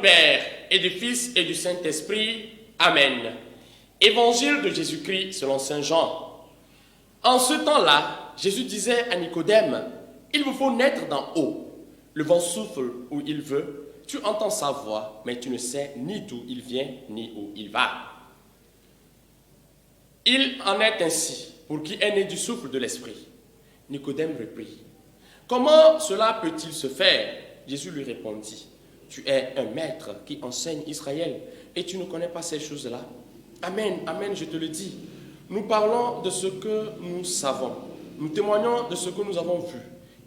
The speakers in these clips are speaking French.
Père, et du Fils et du Saint-Esprit. Amen. Évangile de Jésus-Christ selon saint Jean. En ce temps-là, Jésus disait à Nicodème, « Il vous faut naître d'en haut. Le vent souffle où il veut, tu entends sa voix, mais tu ne sais ni d'où il vient, ni où il va. » Il en est ainsi pour qui est né du souffle de l'Esprit. Nicodème reprit, « Comment cela peut-il se faire ?» Jésus lui répondit, « Tu es un maître qui enseigne Israël et tu ne connais pas ces choses-là. Amen, amen, je te le dis. Nous parlons de ce que nous savons. Nous témoignons de ce que nous avons vu.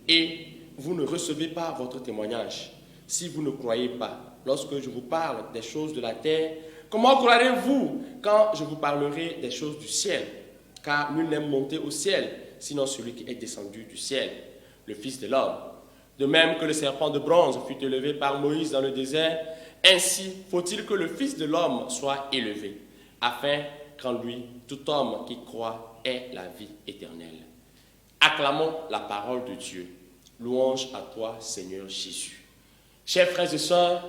Et vous ne recevez pas votre témoignage. Si vous ne croyez pas, lorsque je vous parle des choses de la terre, comment croirez-vous quand je vous parlerai des choses du ciel? Car nul n'est monté au ciel, sinon celui qui est descendu du ciel, le Fils de l'homme. De même que le serpent de bronze fut élevé par Moïse dans le désert, ainsi faut-il que le Fils de l'homme soit élevé, afin qu'en lui, tout homme qui croit ait la vie éternelle. Acclamons la parole de Dieu. Louange à toi, Seigneur Jésus. Chers frères et sœurs,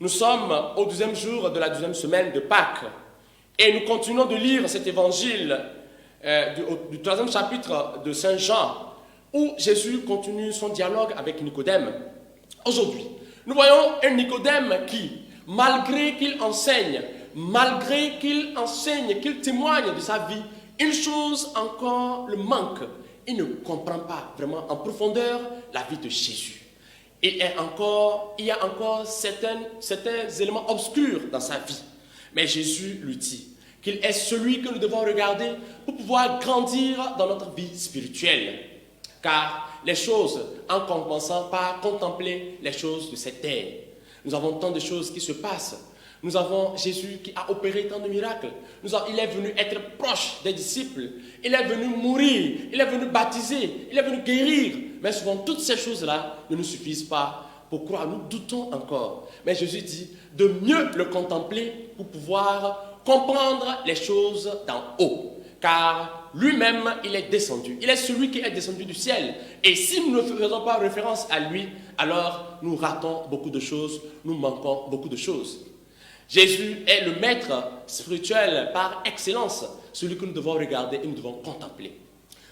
nous sommes au 12e jour de la 12e semaine de Pâques et nous continuons de lire cet évangile du 3e chapitre de Saint Jean où Jésus continue son dialogue avec Nicodème. Aujourd'hui, nous voyons un Nicodème qui, malgré qu'il enseigne, qu'il témoigne de sa vie, une chose encore le manque. Il ne comprend pas vraiment en profondeur la vie de Jésus. Il y a encore certains éléments obscurs dans sa vie. Mais Jésus lui dit qu'il est celui que nous devons regarder pour pouvoir grandir dans notre vie spirituelle. Car les choses, en commençant par contempler les choses de cette terre, nous avons tant de choses qui se passent. Nous avons Jésus qui a opéré tant de miracles. Il est venu être proche des disciples. Il est venu mourir. Il est venu baptiser. Il est venu guérir. Mais souvent, toutes ces choses-là ne nous suffisent pas pour croire. Nous doutons encore. Mais Jésus dit de mieux le contempler pour pouvoir comprendre les choses d'en haut. Car lui-même, il est descendu. Il est celui qui est descendu du ciel. Et si nous ne faisons pas référence à lui, alors nous ratons beaucoup de choses. Nous manquons beaucoup de choses. Jésus est le maître spirituel par excellence, celui que nous devons regarder et nous devons contempler.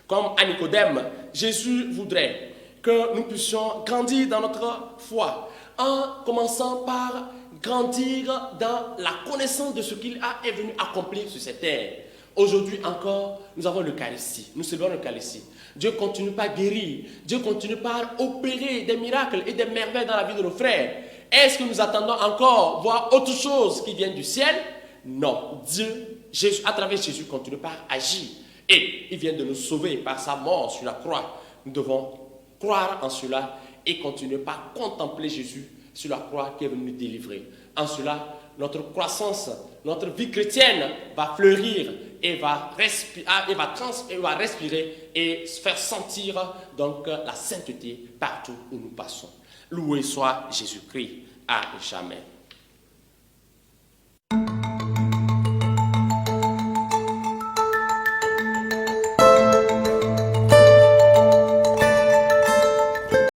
Comme à Nicodème, Jésus voudrait que nous puissions grandir dans notre foi en commençant par grandir dans la connaissance de ce qu'il est venu accomplir sur cette terre. Aujourd'hui encore, nous avons l'Eucharistie, nous célébrons l'Eucharistie. Dieu continue par guérir, Dieu continue par opérer des miracles et des merveilles dans la vie de nos frères. Est-ce que nous attendons encore voir autre chose qui vient du ciel? Non. Dieu, Jésus, à travers Jésus, continue par agir. Et il vient de nous sauver par sa mort sur la croix. Nous devons croire en cela et continuer par contempler Jésus sur la croix qui est venu nous délivrer. En cela, notre croissance, notre vie chrétienne va fleurir et va respirer et faire sentir donc la sainteté partout où nous passons. Loué soit Jésus-Christ à jamais.